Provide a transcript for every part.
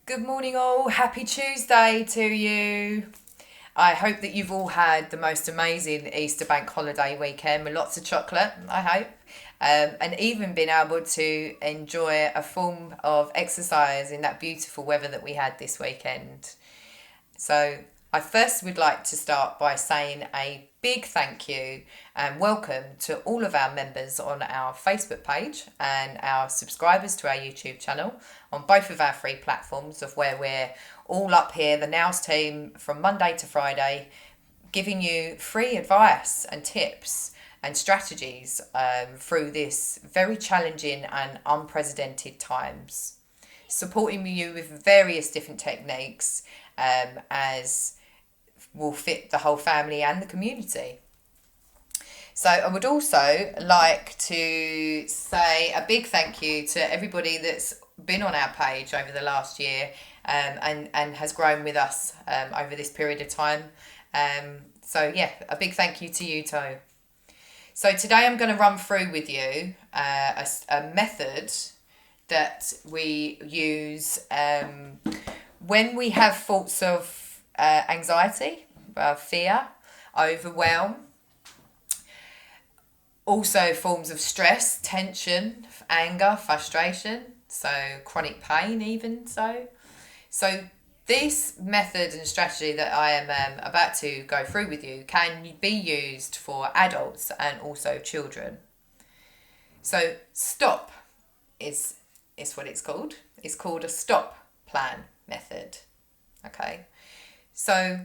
Good morning, all. Happy Tuesday to you. I hope that you've all had the most amazing Easter bank holiday weekend with lots of chocolate, I hope, and even been able to enjoy a form of exercise in that beautiful weather that we had this weekend. So, I first would like to start by saying a big thank you and welcome to all of our members on our Facebook page and our subscribers to our YouTube channel on both of our free platforms of where we're all up here, the N.O.W.S team, from Monday to Friday, giving you free advice and tips and strategies through this very challenging and unprecedented times, supporting you with various different techniques as will fit the whole family and the community. So I would also like to say a big thank you to everybody that's been on our page over the last year and has grown with us over this period of time. So yeah, a big thank you to you, Toe. So today I'm going to run through with you a method that we use when we have thoughts of anxiety, fear, overwhelm, also forms of stress, tension, anger, frustration, so chronic pain, even so. So, this method and strategy that I am about to go through with you can be used for adults and also children. So, stop is what it's called. It's called a stop plan method. Okay. So,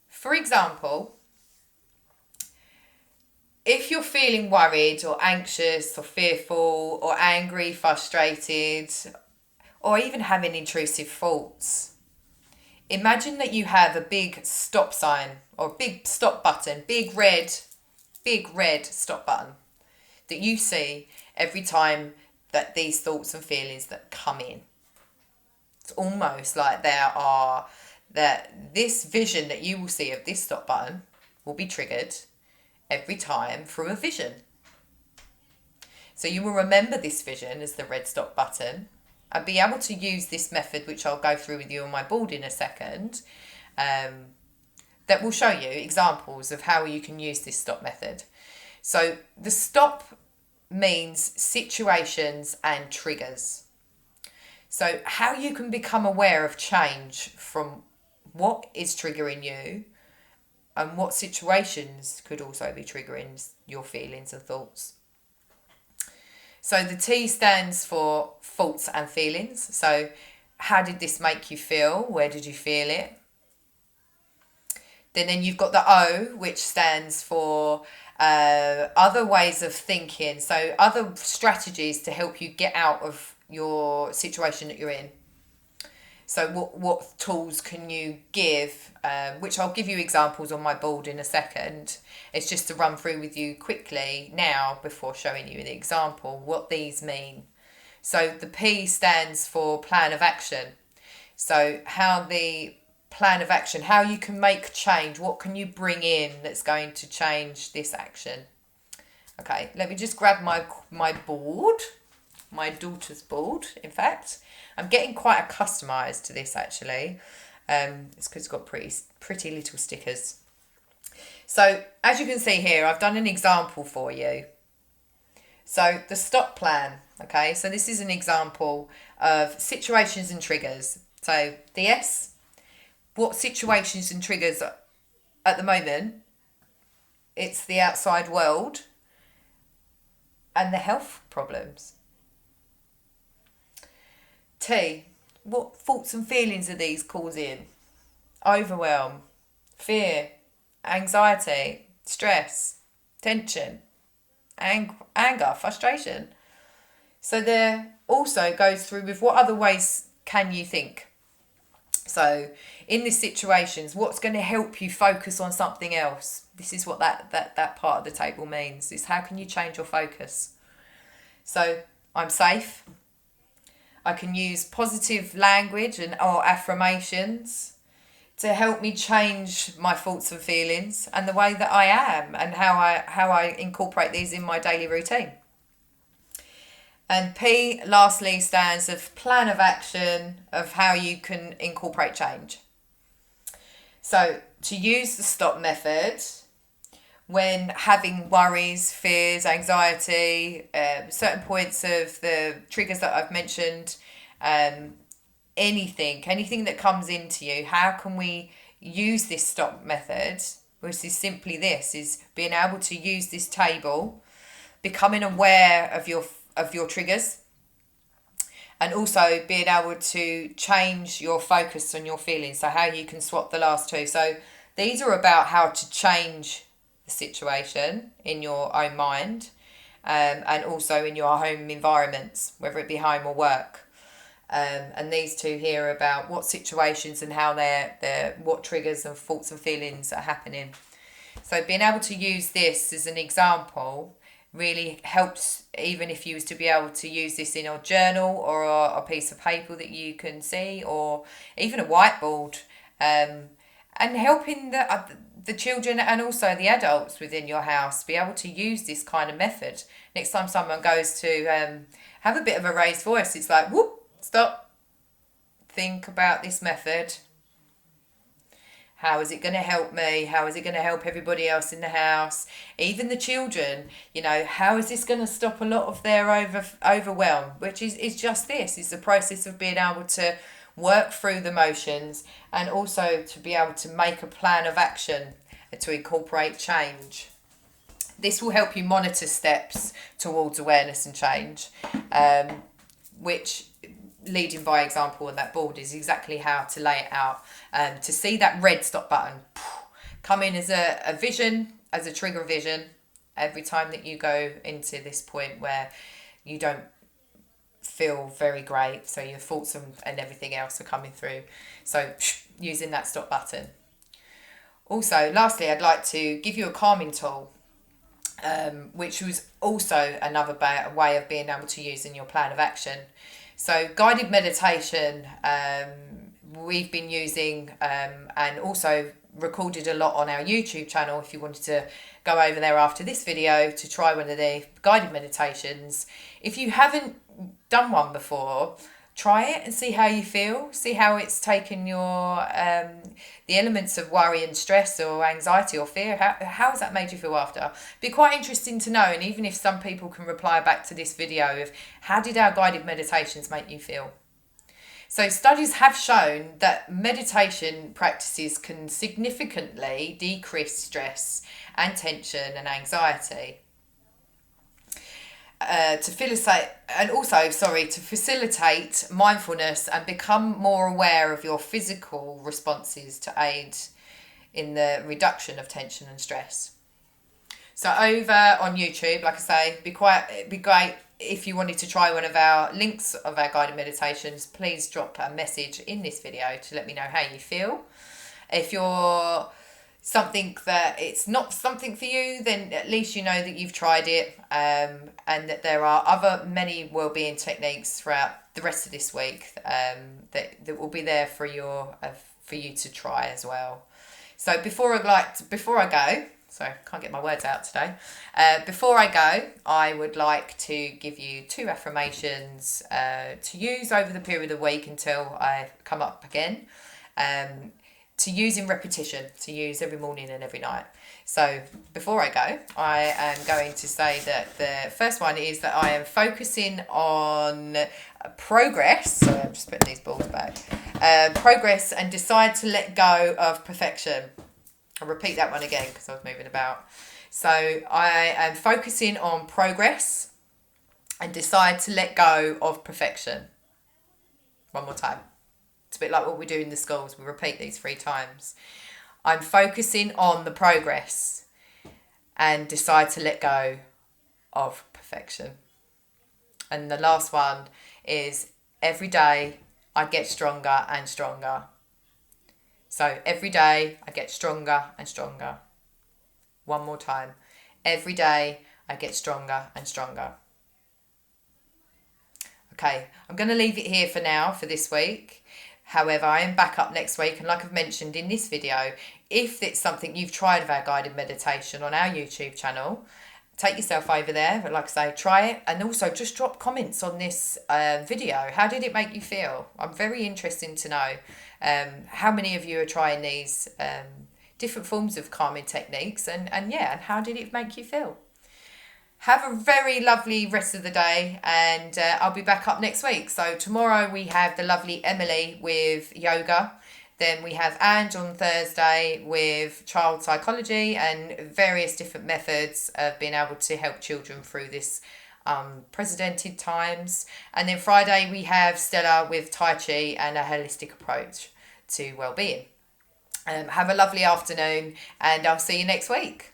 for example, if you're feeling worried or anxious or fearful or angry, frustrated, or even having intrusive thoughts, imagine that you have a big stop sign or big stop button, big red stop button that you see every time that these thoughts and feelings that come in. It's almost like that this vision that you will see of this stop button will be triggered every time through a vision. So you will remember this vision as the red stop button and be able to use this method, which I'll go through with you on my board in a second, that will show you examples of how you can use this stop method. So the stop means situations and triggers. So how you can become aware of change from what is triggering you and what situations could also be triggering your feelings and thoughts. So the T stands for thoughts and feelings. So how did this make you feel? Where did you feel it? Then you've got the O, which stands for other ways of thinking. So other strategies to help you get out of your situation that you're in. So what tools can you give, which I'll give you examples on my board in a second. It's just to run through with you quickly now before showing you the example, what these mean. So the P stands for plan of action. So how the plan of action, how you can make change, what can you bring in that's going to change this action. Okay, let me just grab my board, my daughter's board, in fact. I'm getting quite accustomed to this actually. It's because it's got pretty little stickers. So as you can see here, I've done an example for you. So the stop plan, okay, so this is an example of situations and triggers. So the S, what situations and triggers at the moment? It's the outside world and the health problems. T, what thoughts and feelings are these causing? Overwhelm, fear, anxiety, stress, tension, anger, frustration. So there also goes through with what other ways can you think? So in these situations, what's going to help you focus on something else? This is what that part of the table means, is how can you change your focus? So I'm safe. I can use positive language or affirmations to help me change my thoughts and feelings and the way that I am and how I incorporate these in my daily routine. And P, lastly, stands for plan of action of how you can incorporate change. So to use the stop method when having worries, fears, anxiety, certain points of the triggers that I've mentioned, anything that comes into you, how can we use this stop method, which is simply this, is being able to use this table, becoming aware of your triggers, and also being able to change your focus on your feelings, so how you can swap the last two. So these are about how to change the situation in your own mind, and also in your home environments, whether it be home or work. And these two here are about what situations and how they're what triggers and thoughts and feelings are happening. So being able to use this as an example really helps, even if you was to be able to use this in a journal or a piece of paper that you can see, or even a whiteboard, and helping the children and also the adults within your house be able to use this kind of method. Next time someone goes to have a bit of a raised voice, it's like, whoop, stop, think about this method. How is it going to help me? How is it going to help everybody else in the house? Even the children, how is this going to stop a lot of their overwhelm? Which is just this. It's the process of being able to work through the motions and also to be able to make a plan of action to incorporate change. This will help you monitor steps towards awareness and change, which, leading by example on that board, is exactly how to lay it out. To see that red stop button come in as a vision, as a trigger vision, every time that you go into this point where you don't feel very great, so your thoughts and everything else are coming through. So using that stop button. Also, lastly, I'd like to give you a calming tool, which was also another way of being able to use in your plan of action. So guided meditation, we've been using, and also recorded a lot on our YouTube channel. If you wanted to go over there after this video to try one of the guided meditations, if you haven't done one before, try it and see how you feel. See how it's taken your the elements of worry and stress or anxiety or fear. How has that made you feel after? Be quite interesting to know, and even if some people can reply back to this video of how did our guided meditations make you feel. So studies have shown that meditation practices can significantly decrease stress and tension and anxiety. To facilitate mindfulness and become more aware of your physical responses to aid in the reduction of tension and stress. So over on YouTube, like I say, it'd be great if you wanted to try one of our links of our guided meditations. Please drop a message in this video to let me know how you feel. If you're something that it's not something for you, then at least you know that you've tried it, and that there are many wellbeing techniques throughout the rest of this week that will be there for you to try as well. So before I go, sorry, can't get my words out today. Before I go, I would like to give you 2 affirmations to use over the period of the week until I come up again. To use in repetition, to use every morning and every night. So before I go, I am going to say that the first one is that I am focusing on progress. So I'm just putting these balls back. Progress, and decide to let go of perfection. I'll repeat that one again because I was moving about. So I am focusing on progress and decide to let go of perfection. One more time. It's a bit like what we do in the schools. We repeat these 3 times. I'm focusing on the progress and decide to let go of perfection. And the last one is every day I get stronger and stronger. So every day I get stronger and stronger. One more time. Every day I get stronger and stronger. Okay, I'm going to leave it here for now for this week. However, I am back up next week, and like I've mentioned in this video, if it's something you've tried of our guided meditation on our YouTube channel, take yourself over there. But like I say, try it, and also just drop comments on this video. How did it make you feel? I'm very interested to know how many of you are trying these different forms of calming techniques, and yeah, and how did it make you feel? Have a very lovely rest of the day, and I'll be back up next week. So tomorrow we have the lovely Emily with yoga. Then we have Ange on Thursday with child psychology and various different methods of being able to help children through this precedented times. And then Friday we have Stella with Tai Chi and a holistic approach to well-being. Have a lovely afternoon, and I'll see you next week.